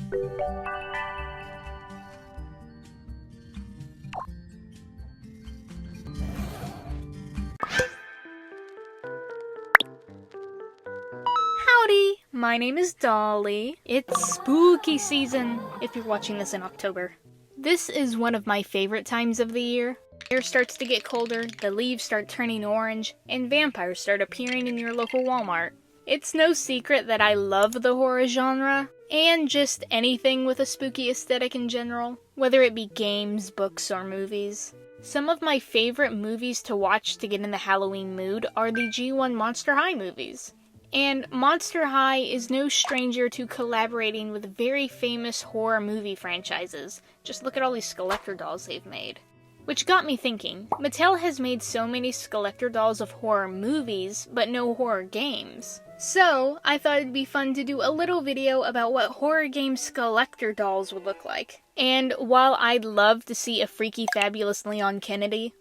Howdy! My name is Dolly. It's spooky season, if you're watching this in October. This is one of my favorite times of the year. Air starts to get colder, the leaves start turning orange, and vampires start appearing in your local Walmart. It's no secret that I love the horror genre, and just anything with a spooky aesthetic in general, whether it be games, books, or movies. Some of my favorite movies to watch to get in the Halloween mood are the G1 Monster High movies. And Monster High is no stranger to collaborating with very famous horror movie franchises. Just look at all these Skeletor dolls they've made. Which got me thinking, Mattel has made so many Skeletor dolls of horror movies, but no horror games. So, I thought it'd be fun to do a little video about what horror game Skeletor dolls would look like. And while I'd love to see a freaky fabulous Leon Kennedy,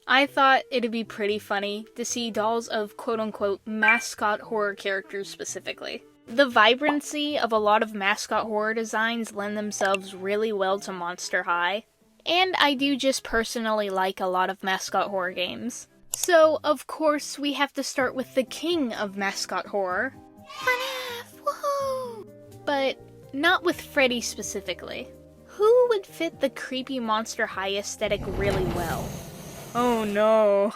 I thought it'd be pretty funny to see dolls of quote-unquote mascot horror characters specifically. The vibrancy of a lot of mascot horror designs lend themselves really well to Monster High, and I do just personally like a lot of mascot horror games. So, of course, we have to start with the king of mascot horror, FNAF, woohoo! But not with Freddy specifically. Who would fit the creepy Monster High aesthetic really well? Oh no.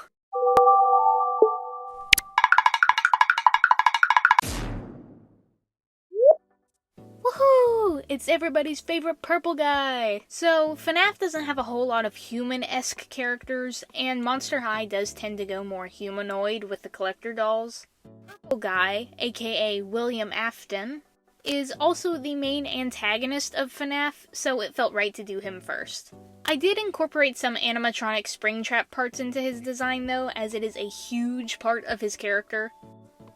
Woohoo! It's everybody's favorite purple guy! So, FNAF doesn't have a whole lot of human-esque characters, and Monster High does tend to go more humanoid with the collector dolls. Purple guy, aka William Afton, is also the main antagonist of FNAF, so it felt right to do him first. I did incorporate some animatronic Springtrap parts into his design though, as it is a huge part of his character.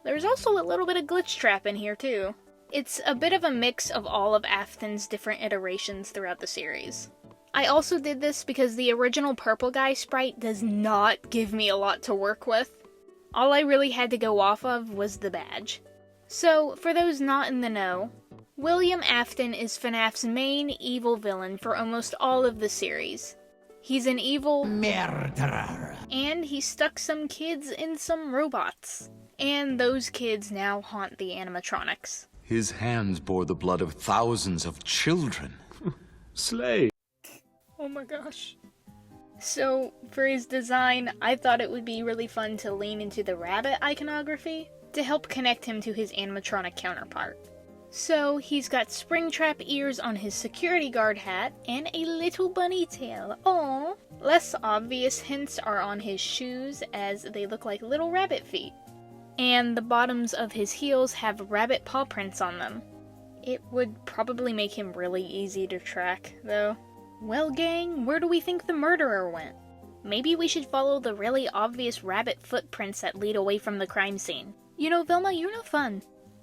There's also a little bit of glitch trap in here too. It's a bit of a mix of all of Afton's different iterations throughout the series. I also did this because the original purple guy sprite does not give me a lot to work with. All I really had to go off of was the badge. So, for those not in the know, William Afton is FNAF's main evil villain for almost all of the series. He's an evil murderer, and he stuck some kids in some robots. And those kids now haunt the animatronics. His hands bore the blood of thousands of children. Slay. Oh my gosh. So, for his design, I thought it would be really fun to lean into the rabbit iconography to help connect him to his animatronic counterpart. So, he's got Springtrap ears on his security guard hat and a little bunny tail. Aww. Less obvious hints are on his shoes, as they look like little rabbit feet. And the bottoms of his heels have rabbit paw prints on them. It would probably make him really easy to track, though. Well, gang, where do we think the murderer went? Maybe we should follow the really obvious rabbit footprints that lead away from the crime scene. You know, Velma, you're no fun.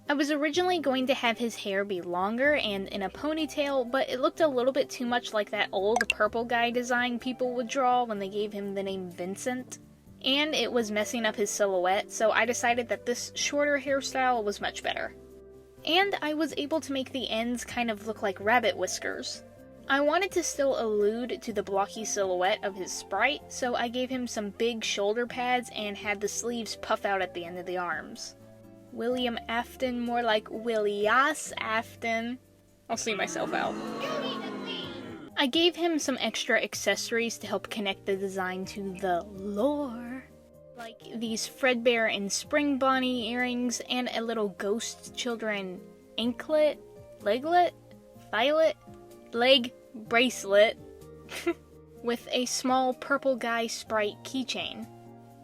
I was originally going to have his hair be longer and in a ponytail, but it looked a little bit too much like that old purple guy design people would draw when they gave him the name Vincent. And it was messing up his silhouette, so I decided that this shorter hairstyle was much better. And I was able to make the ends kind of look like rabbit whiskers. I wanted to still allude to the blocky silhouette of his sprite, so I gave him some big shoulder pads and had the sleeves puff out at the end of the arms. William Afton, more like Willias Afton. I'll see myself out. I gave him some extra accessories to help connect the design to the lore. Like these Fredbear and Spring Bonnie earrings and a little ghost children anklet, leglet, violet, leg bracelet with a small purple guy sprite keychain.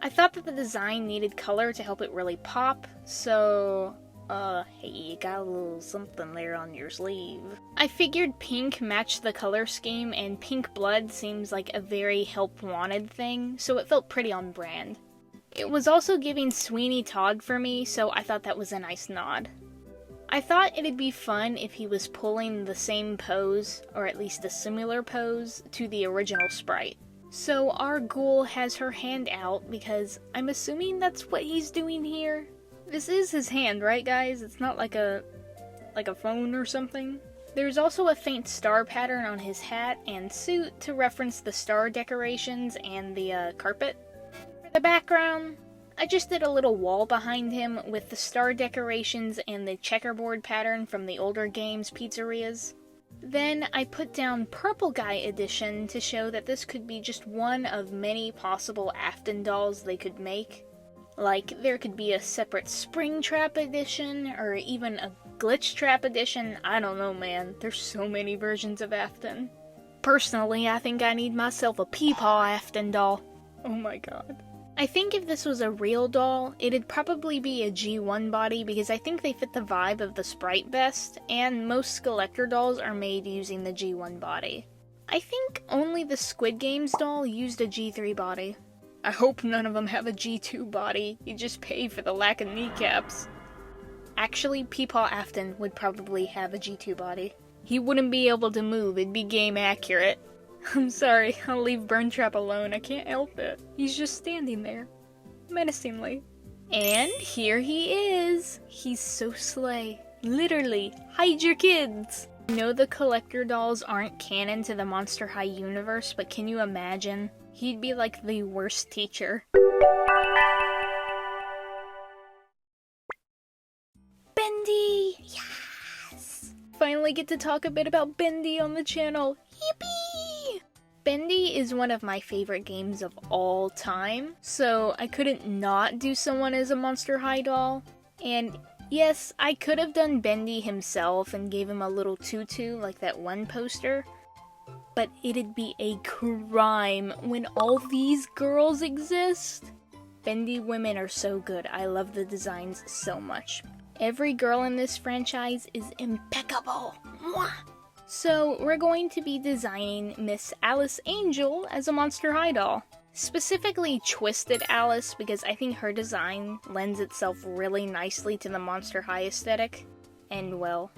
I thought that the design needed color to help it really pop, so hey, you got a little something there on your sleeve. I figured pink matched the color scheme, and pink blood seems like a very help wanted thing, so it felt pretty on brand. It was also giving Sweeney Todd for me, so I thought that was a nice nod. I thought it'd be fun if he was pulling the same pose, or at least a similar pose, to the original sprite. So our ghoul has her hand out, because I'm assuming that's what he's doing here. This is his hand, right guys? It's not like a phone or something? There's also a faint star pattern on his hat and suit to reference the star decorations and the carpet. For the background, I just did a little wall behind him with the star decorations and the checkerboard pattern from the older games pizzerias. Then I put down Purple Guy Edition to show that this could be just one of many possible Afton dolls they could make. Like, there could be a separate Springtrap Edition, or even a Glitchtrap Edition. I don't know, man. There's so many versions of Afton. Personally, I think I need myself a Peepaw Afton doll. Oh my god. I think if this was a real doll, it'd probably be a G1 body because I think they fit the vibe of the sprite best, and most Skeletor dolls are made using the G1 body. I think only the Squid Games doll used a G3 body. I hope none of them have a G2 body. You just pay for the lack of kneecaps. Actually, Peepaw Afton would probably have a G2 body. He wouldn't be able to move, it'd be game accurate. I'm sorry, I'll leave Burntrap alone, I can't help it. He's just standing there, menacingly. And here he is! He's so slay. Literally, hide your kids! I know the collector dolls aren't canon to the Monster High universe, but can you imagine? He'd be like the worst teacher. Bendy! Yes! Finally get to talk a bit about Bendy on the channel. Yippee! Bendy is one of my favorite games of all time, so I couldn't not do someone as a Monster High doll. And yes, I could have done Bendy himself and gave him a little tutu like that one poster, but it'd be a crime when all these girls exist. Bendy women are so good. I love the designs so much. Every girl in this franchise is impeccable. Mwah! So we're going to be designing Miss Alice Angel as a Monster High doll. Specifically Twisted Alice because I think her design lends itself really nicely to the Monster High aesthetic. And well,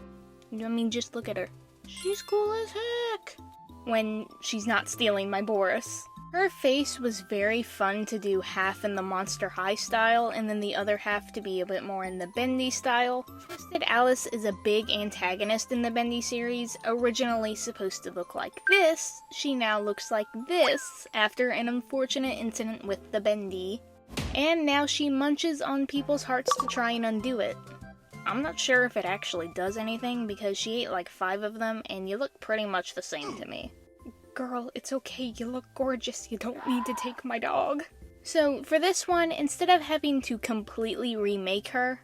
I mean, just look at her. She's cool as heck! When she's not stealing my Boris. Her face was very fun to do half in the Monster High style and then the other half to be a bit more in the Bendy style. Twisted Alice is a big antagonist in the Bendy series, originally supposed to look like this. She now looks like this after an unfortunate incident with the Bendy. And now she munches on people's hearts to try and undo it. I'm not sure if it actually does anything because she ate like 5 of them and you look pretty much the same to me. Girl, it's okay, you look gorgeous, you don't need to take my dog. So for this one, instead of having to completely remake her,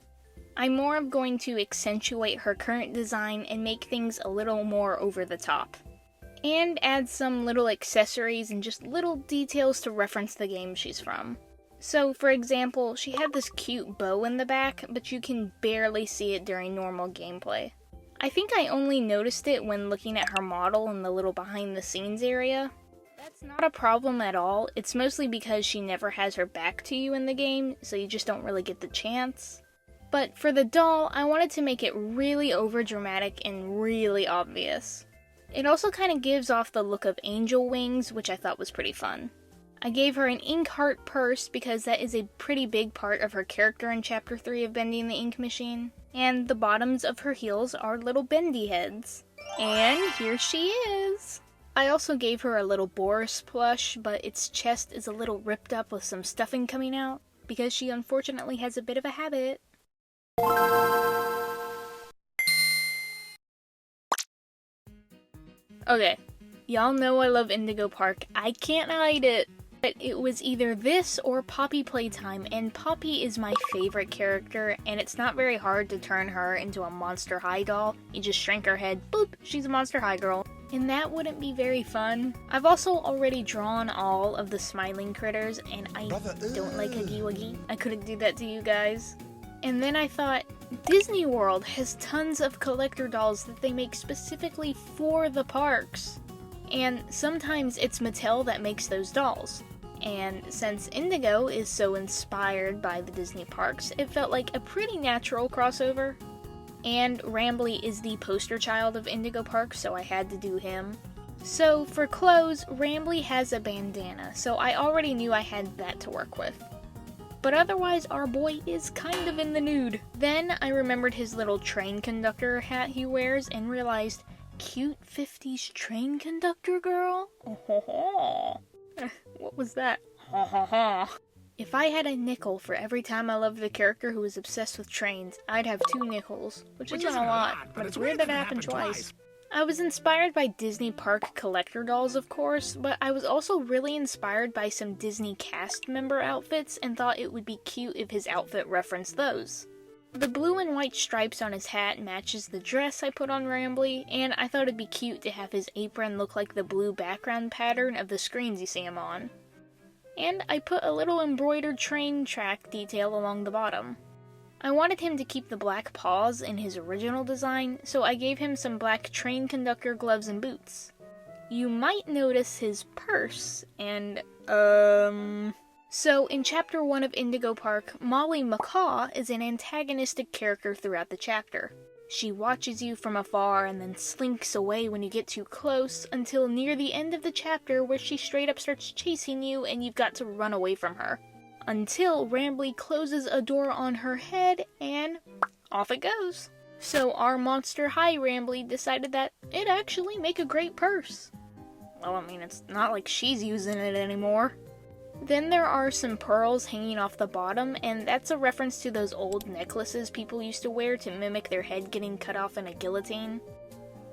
I'm more of going to accentuate her current design and make things a little more over the top. And add some little accessories and just little details to reference the game she's from. So for example, she had this cute bow in the back, but you can barely see it during normal gameplay. I think I only noticed it when looking at her model in the little behind the scenes area. That's not a problem at all, it's mostly because she never has her back to you in the game, so you just don't really get the chance. But for the doll, I wanted to make it really overdramatic and really obvious. It also kind of gives off the look of angel wings, which I thought was pretty fun. I gave her an ink heart purse because that is a pretty big part of her character in Chapter 3 of Bendy and the Ink Machine. And the bottoms of her heels are little bendy heads. And here she is! I also gave her a little Boris plush, but its chest is a little ripped up with some stuffing coming out, because she unfortunately has a bit of a habit. Okay, y'all know I love Indigo Park, I can't hide it! But it was either this or Poppy Playtime, and Poppy is my favorite character, and it's not very hard to turn her into a Monster High doll. You just shrink her head, boop, she's a Monster High girl. And that wouldn't be very fun. I've also already drawn all of the smiling critters, and I don't like Huggy Wuggy. I couldn't do that to you guys. And then I thought, Disney World has tons of collector dolls that they make specifically for the parks. And sometimes it's Mattel that makes those dolls. And since Indigo is so inspired by the Disney parks, it felt like a pretty natural crossover. And Rambley is the poster child of Indigo Park, so I had to do him. So for clothes, Rambley has a bandana, so I already knew I had that to work with. But otherwise, our boy is kind of in the nude. Then I remembered his little train conductor hat he wears and realized, Cute 50s train conductor girl? Oh, ho, ho. What was that? Ha ha ha. If I had a nickel for every time I loved the character who was obsessed with trains, I'd have 2 nickels, which isn't a lot, but it's weird that it happened twice. I was inspired by Disney park collector dolls, of course, but I was also really inspired by some Disney cast member outfits and thought it would be cute if his outfit referenced those. The blue and white stripes on his hat matches the dress I put on Rambley, and I thought it'd be cute to have his apron look like the blue background pattern of the screens you see him on. And I put a little embroidered train track detail along the bottom. I wanted him to keep the black paws in his original design, so I gave him some black train conductor gloves and boots. You might notice his purse, and, So, in Chapter 1 of Indigo Park, Molly Macaw is an antagonistic character throughout the chapter. She watches you from afar and then slinks away when you get too close until near the end of the chapter where she straight up starts chasing you and you've got to run away from her. Until Rambley closes a door on her head and off it goes. So our Monster High Rambley decided that it'd actually make a great purse. Well, I mean, it's not like she's using it anymore. Then there are some pearls hanging off the bottom, and that's a reference to those old necklaces people used to wear to mimic their head getting cut off in a guillotine.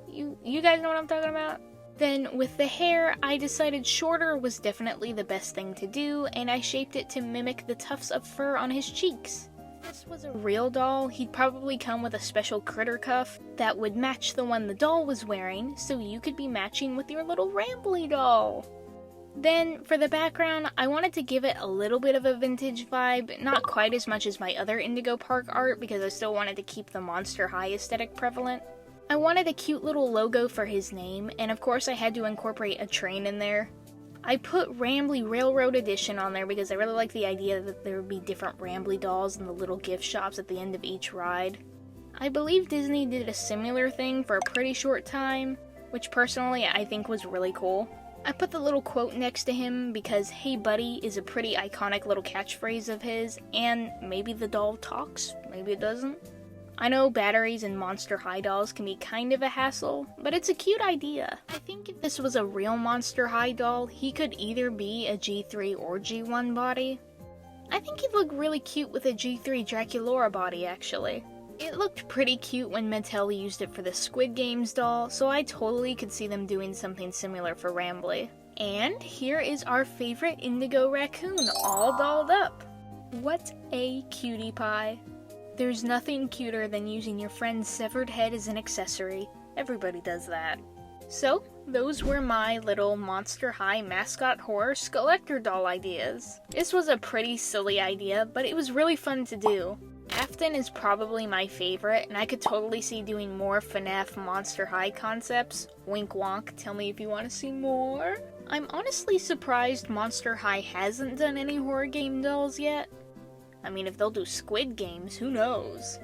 You guys know what I'm talking about? Then with the hair, I decided shorter was definitely the best thing to do, and I shaped it to mimic the tufts of fur on his cheeks. If this was a real doll, he'd probably come with a special critter cuff that would match the one the doll was wearing, so you could be matching with your little Rambley doll. Then, for the background, I wanted to give it a little bit of a vintage vibe, not quite as much as my other Indigo Park art because I still wanted to keep the Monster High aesthetic prevalent. I wanted a cute little logo for his name, and of course I had to incorporate a train in there. I put Rambley Railroad Edition on there because I really like the idea that there would be different Rambley dolls in the little gift shops at the end of each ride. I believe Disney did a similar thing for a pretty short time, which personally I think was really cool. I put the little quote next to him because "Hey buddy" is a pretty iconic little catchphrase of his, and maybe the doll talks, maybe it doesn't. I know batteries in Monster High dolls can be kind of a hassle, but it's a cute idea. I think if this was a real Monster High doll, he could either be a G3 or G1 body. I think he'd look really cute with a G3 Draculaura body, actually. It looked pretty cute when Mattel used it for the Squid Games doll, so I totally could see them doing something similar for Rambley. And here is our favorite Indigo Raccoon, all dolled up. What a cutie pie. There's nothing cuter than using your friend's severed head as an accessory. Everybody does that. So, those were my little Monster High Mascot Horror Skullactor doll ideas. This was a pretty silly idea, but it was really fun to do. Afton is probably my favorite, and I could totally see doing more FNAF Monster High concepts. Wink wonk, tell me if you want to see more. I'm honestly surprised Monster High hasn't done any horror game dolls yet. I mean, if they'll do Squid Games, who knows?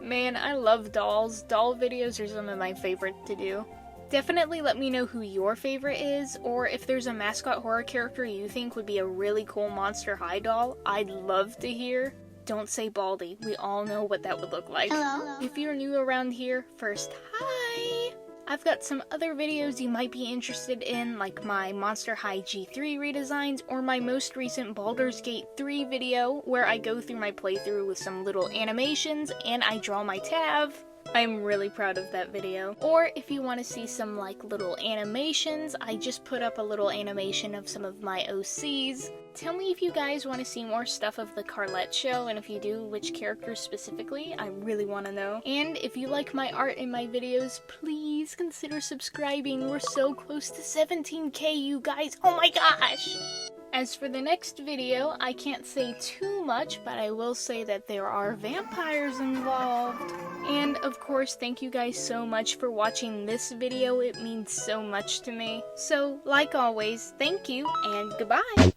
Man, I love dolls. Doll videos are some of my favorite to do. Definitely let me know who your favorite is, or if there's a mascot horror character you think would be a really cool Monster High doll, I'd love to hear. Don't say Baldy, we all know what that would look like. Hello. If you're new around here, first, hi! I've got some other videos you might be interested in, like my Monster High G3 redesigns, or my most recent Baldur's Gate 3 video, where I go through my playthrough with some little animations, and I draw my tab. I'm really proud of that video. Or if you want to see some like little animations, I just put up a little animation of some of my OCs. Tell me if you guys want to see more stuff of the Carlette show, and if you do, which characters specifically. I really want to know. And if you like my art and my videos, please consider subscribing. We're so close to 17K, you guys. Oh my gosh! As for the next video, I can't say too much, but I will say that there are vampires involved. And of course, thank you guys so much for watching this video. It means so much to me. So, like always, thank you and goodbye!